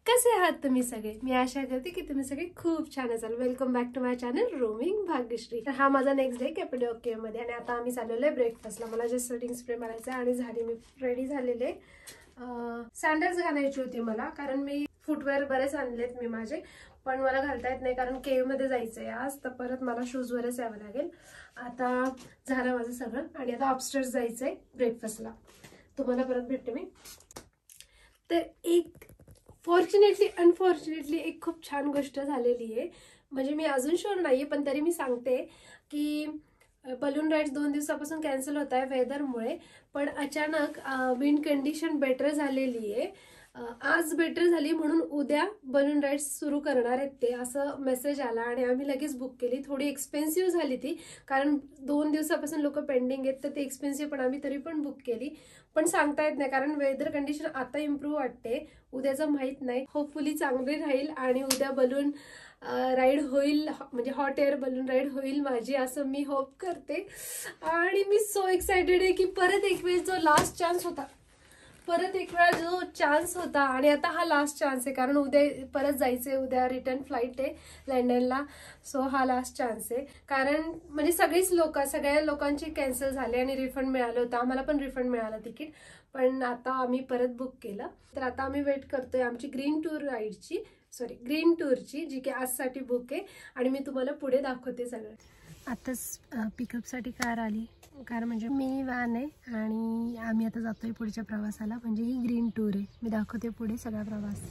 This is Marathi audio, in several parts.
कसे आहात तुम्ही सगळे? मी आशा करते की तुम्ही सगळे खूप छान असाल. Welcome back to my channel roaming Bhagyashree. तर हा माझा नेक्स्ट डे कॅपेडोकिया मध्ये आणि आता आम्ही चाललेलो आहे ब्रेकफास्टला. मला जस्ट सेटिंग स्प्रे मारायचा आणि झाली, मी रेडी झालेले. सँडल्स घालायची होती मला, कारण मी फुटवेअर बरेच आणलेत मी माझे, पण मला घालता येत नाही कारण केव्ह मध्ये जायचंय आज, तर परत मला शूज वरच यावं लागेल. आता झालं माझं सगळं आणि आता अपस्टेअर्स जायचंय ब्रेकफास्टला. तुम्हाला परत भेटते मी. तर एक फॉर्च्युनेटली अनफॉर्च्युनेटली एक खूप छान गोष्ट झालेली आहे. म्हणजे मी अजून शुअर नाहीये, पण तरी मी सांगते की बलून राईड्स 2 दिवसापासून कॅन्सल होत आहे वेदरमुळे, पण अचानक विंड कंडिशन बेटर झालेली आहे. आज बेटर झाली म्हणून उद्या बलून राईड्स सुरू करणार आहेत ते, असं मेसेज आला आणि आम्ही लगेच बुक केली. थोडी एक्सपेन्सिव्ह झाली ती, कारण 2 दिवसापासून लोक पेंडिंग आहेत, तर ते एक्सपेन्सिव्ह, पण आम्ही तरी पण बुक केली. पण सांगता येत नाही कारण वेदर कंडिशन आता इम्प्रूव्ह वाटते, उद्याचं माहीत नाही. होपफुली चांगली राहील आणि उद्या बलून राईड होईल, म्हणजे हॉट एअर बलून राईड होईल माझी, असं मी होप करते. आणि मी सो एक्सायटेड आहे की परत एक वेळ जो लास्ट चान्स होता, आणि आता हा लास्ट चान्स आहे, कारण उद्या परत जायचंय, उद्या रिटर्न फ्लाईट आहे लंडनला. सो हा लास्ट चान्स आहे, कारण म्हणजे सगळ्या लोकांची कॅन्सल झाले आणि रिफंड मिळालं होतं. आम्हाला पण रिफंड मिळालं तिकीट, पण आता आम्ही परत बुक केलं. तर आता आम्ही वेट करतोय आमची ग्रीन टूरची, जी की आजसाठी बुक आहे आणि मी तुम्हाला पुढे दाखवते सगळं. आताच पिकअपसाठी कार आली, कार म्हणजे मिनी व्हॅन आहे आणि आम्ही आता जातोय पुढच्या प्रवासाला. म्हणजे ही ग्रीन टूर आहे, मी दाखवते पुढे सगळा प्रवास.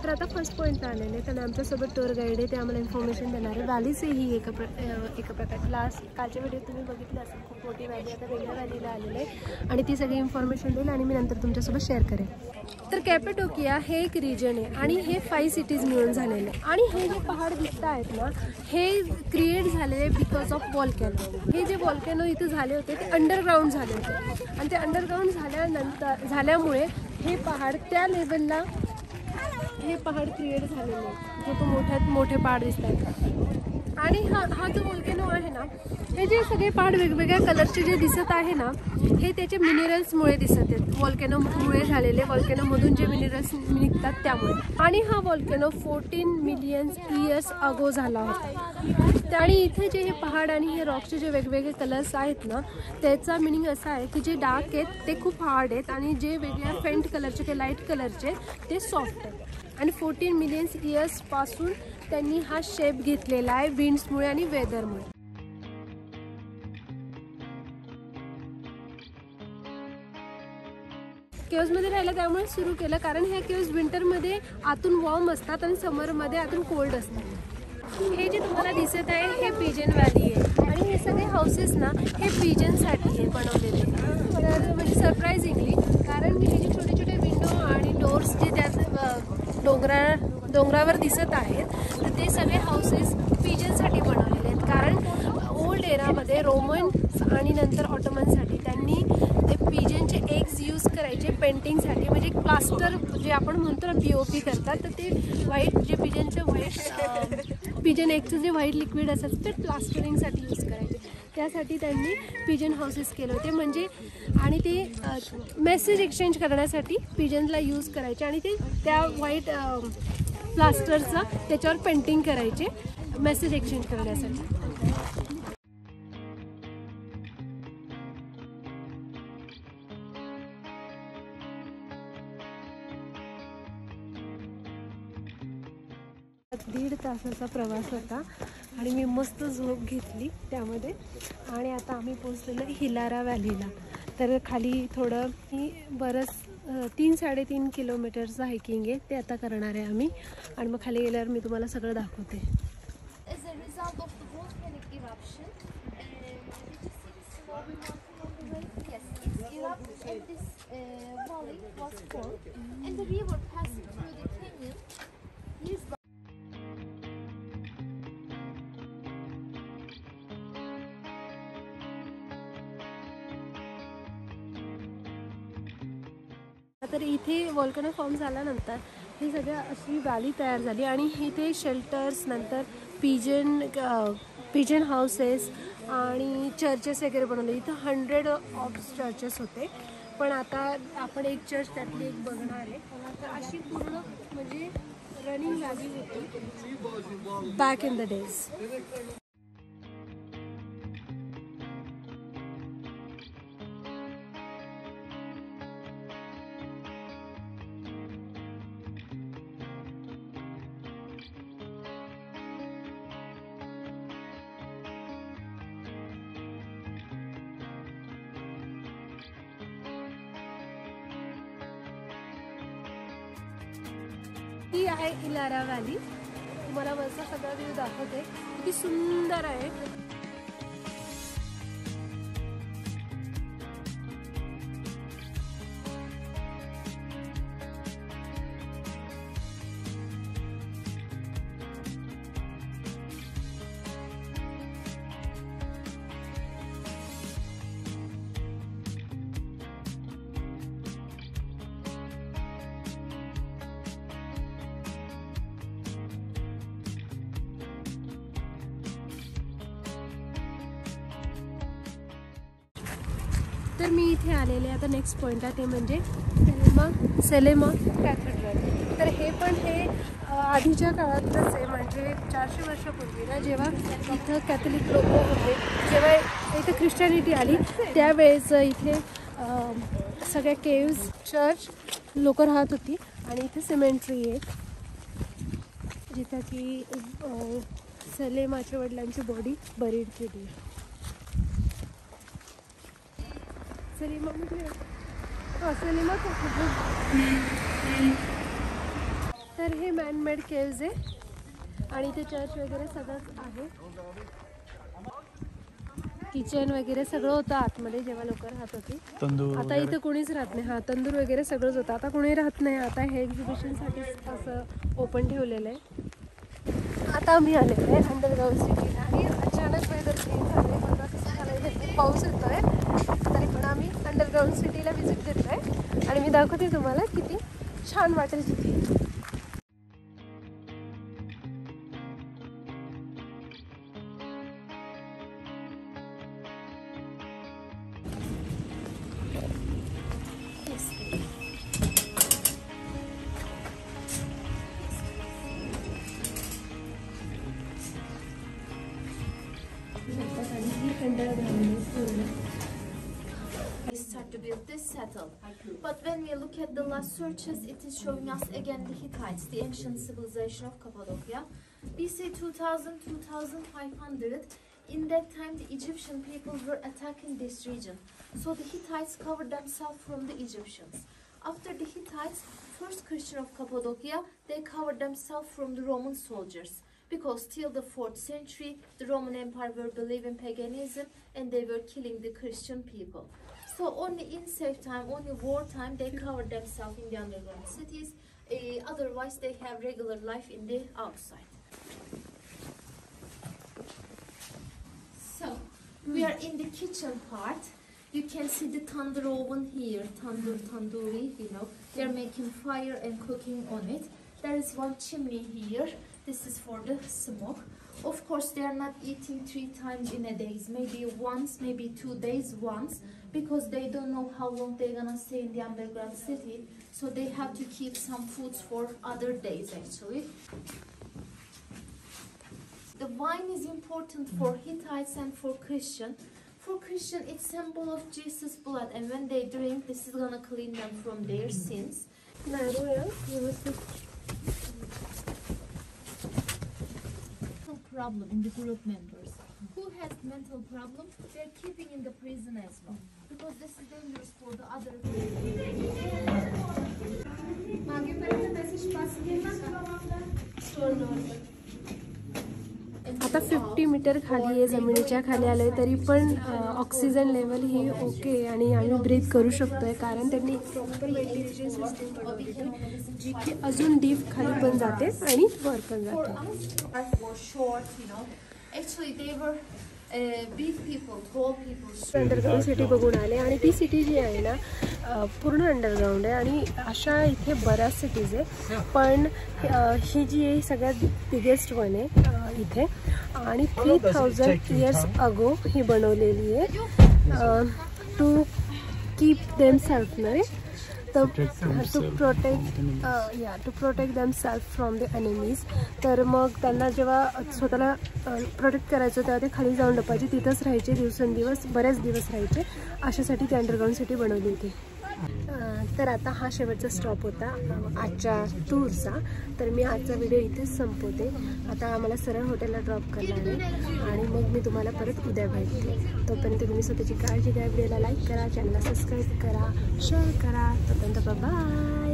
तर आता फर्स्ट पॉईंटला आलेले, तर आमच्यासोबत टूर गाईड आहे, ते आम्हाला इन्फॉर्मेशन देणार आहे. व्हॅलीच आहे ही एका प्रकारची. कालच्या व्हिडिओ तुम्ही बघितले असेल, खूप मोठी व्हॅली. आता वेगळ्या व्हॅलीला आलेले आहे आणि ती सगळी इन्फॉर्मेशन देईल आणि मी नंतर तुमच्यासोबत शेअर करेन. तर कॅपेडोकिया हे एक रिजन आहे आणि हे 5 सिटीज मिळून झालेले आहे. आणि हे जे पहाड दिसत आहेत ना, हे क्रिएट झालेले बिकॉज ऑफ व्हॉल्कॅनो. हे जे व्हॉल्कॅनो इथे झाले होते ते अंडरग्राऊंड झाले होते आणि ते अंडरग्राऊंड झाल्यामुळे हे पहाड त्या लेवलला, हे पहाड क्रिएट झालेले आहेत, जे तो मोठे पहाड दिसत आहेत. आणि हा जो व्हॉल्कॅनो आहे ना, हे जे सगळे पहाड वेगवेगळ्या कलरचे जे दिसत आहे ना, हे त्याचे मिनरल्समुळे दिसत आहेत. व्हॉल्कॅनोमुळे झालेले, व्हॉल्कॅनोमधून जे मिनरल्स निघतात त्यामुळे. आणि हा व्हॉल्कॅनो 14 मिलियन इयर्स अगो झाला होता. आणि इथे जे हे पहाड आणि हे रॉकचे जे वेगवेगळे कलर्स आहेत ना, त्याचा मिनिंग असा आहे की जे डार्क आहेत ते खूप हार्ड आहेत आणि जे वेगळ्या फेंट कलरचे ते लाईट कलरचे ते सॉफ्ट आहेत. आणि 14 मिलियन इयर्स पासून त्यांनी हा शेप घेतलेला आहे विंड्समुळे आणि वेदरमुळे. केव्हजमध्ये राहिलं त्यामुळे सुरू केलं, कारण ह्या केव्हज विंटरमध्ये आतून वॉर्म असतात आणि समरमध्ये आतून कोल्ड असतात. हे जे तुम्हाला दिसत आहे हे पिजन व्हॅली आहे आणि हे सगळे हाऊसेस ना हे पिजनसाठी आहे बनवलेले. तर म्हणजे सरप्राइझिंगली, कारण हे जे छोटे छोटे विंडो आणि डोर्स जे त्यात डोंगरावर दिसत आहेत, तर ते सगळे हाऊसेस पिजनसाठी बनवलेले आहेत. कारण ओल्ड एरामध्ये रोमन्स आणि नंतर ऑटोमनसाठी त्यांनी ते पिजनचे एग्स यूज करायचे पेंटिंगसाठी, म्हणजे प्लास्टर जे आपण म्हणतो ना POP करतात, तर ते व्हाईट जे पिजन एगचं जे व्हाईट लिक्विड असायचं ते प्लास्टरिंगसाठी यूज करायचे. त्यासाठी त्यांनी पिजन हाऊसेस केले होते, म्हणजे आणि ते मेसेज एक्सचेंज करण्यासाठी पिजनला यूज करायचे आणि ते त्या व्हाईट प्लास्टरचं त्याच्यावर पेंटिंग करायचे मेसेज एक्सचेंज करण्यासाठी. दीड तासाचा प्रवास होता आणि मी मस्त झोप घेतली त्यामध्ये. आणि आता आम्ही पोहोचलेलो हिलारा व्हॅलीला. तर खाली थोडं बरंच 3-3.5 किलोमीटरचं हायकिंग आहे, ते आता करणार आहे आम्ही. आणि मग खाली गेल्यावर मी तुम्हाला सगळं दाखवते. तर इथे व्हॉल्कॅनो फॉर्म झाल्यानंतर ही सगळं अशी व्हॅली तयार झाली आणि इथे शेल्टर्स, नंतर पिजन हाऊसेस आणि चर्चेस वगैरे बनवले. इथं 100 ऑफ चर्चेस होते पण आता आपण एक चर्च त्यातली एक बघणार आहे. तर अशी पूर्ण म्हणजे रनिंग व्हॅली होती बॅक इन द डेज. ही आहे इलारा व्हॅली. तुम्हाला वरचा सगळा व्ह्यू दाखवते, किती सुंदर आहे. तर मी इथे आलेले आता नेक्स्ट पॉईंट आहे ते म्हणजे सेलेमा कॅथेड्रल. तर हे पण हे आधीच्या काळातलंच आहे, म्हणजे 400 वर्षापूर्वी ना, जेव्हा इथं कॅथलिक लोक होते, जेव्हा इथं ख्रिश्चॅनिटी आली त्यावेळेस इथे सगळ्या केव्ज चर्च लोक राहत होती. आणि इथे सिमेंट्री आहे जिथं की सेलेमाच्या वडिलांची बॉडी बरीड केली. तर हे मॅनमेड केव्ज आहे आणि इथे चर्च वगैरे सगळंच आहे. किचन वगैरे सगळं होतं आतमध्ये जेव्हा लोक राहत होती. आता इथं कोणीच राहत नाही. हा, तंदूर वगैरे सगळंच होतं. आता कोणी राहत नाही. आता हे एक्झिबिशनसाठी असं ओपन ठेवलेलं आहे. आता आम्ही आलेलो आहे अंडरग्राउंड सिटीला आणि अचानक वेदर चेंज झाले. बघा कसं झालं, पाऊस येतोय तरी पण आम्ही अंडरग्राउंड सिटीला व्हिजिट देतोय आणि मी दाखवते तुम्हाला किती छान वाटेल तिथे. Start to build this settle, but when we look at the last searches, it is showing us again the Hittites, the ancient civilization of Cappadocia. BC 2000-2500. In that time, the Egyptian people were attacking this region, so the Hittites covered themselves from the Egyptians. After the Hittites, first Christian of Cappadocia, they covered themselves from the Roman soldiers. Because till the 4th century, the Roman Empire were believing paganism and they were killing the Christian people. So only in safe time, only wartime, they covered themselves in the underground cities. Otherwise, they have regular life in the outside. So we are in the kitchen part. You can see the tandoor oven here, tandoori, you know. They are making fire and cooking on it. There is one chimney here. This is for the smoke. Of course, they are not eating 3 times in a day. Maybe once, maybe 2 days once, because they don't know how long they're gonna stay in the underground city. So they have to keep some foods for other days, actually. The wine is important for Hittites and for Christian. For Christian, it's symbol of Jesus' blood, and when they drink, this is gonna clean them from their sins. Problem in the group members. Who has mental problem? They are keeping in the prison as well, because this is dangerous for the other people. आता 50 मीटर खाली आहे, जमिनीच्या खाली आले तरी पण ऑक्सिजन लेवल ही ओके आणि आम्ही ब्रीथ करू शकतोय, कारण त्यांनी प्रॉपर व्हेंटिलेशन सिस्टीम बनवली जी की अजून डीप खाली पण जाते आणि वर पण जाते. अंडरग्राउंड सिटी बघून आले आणि ती सिटी जी आहे ना पूर्ण अंडरग्राउंड आहे आणि अशा इथे बऱ्याच सिटीज आहे, पण ही जी आहे सगळ्यात बिगेस्ट वन आहे इथे आणि 3000 इयर्स अगो ही बनवलेली आहे. कीप देम सेल्फ नाही तर to protect them self from the enemies. तर मग त्यांना जेव्हा स्वतःला प्रोटेक्ट करायचं तेव्हा ते खाली जाऊन लपायचे, तिथंच राहायचे दिवसेंदिवस, बरेच दिवस राहायचे. अशासाठी ती अंडरग्राऊंड सिटी बनवली होती. तर आता हा शेवटचा स्टॉप होता आजच्या टूरचा. तर मी आजचा व्हिडिओ इथेच संपवते. आता आम्हाला सरळ हॉटेलला ड्रॉप करणार आहे आणि मग मी तुम्हाला परत उद्या भेटते. तोपर्यंत तुम्ही स्वतःची काळजी घ्या. व्हिडिओला लाईक करा, चॅनलला सबस्क्राईब करा, शेअर करा. तोपर्यंत बाय.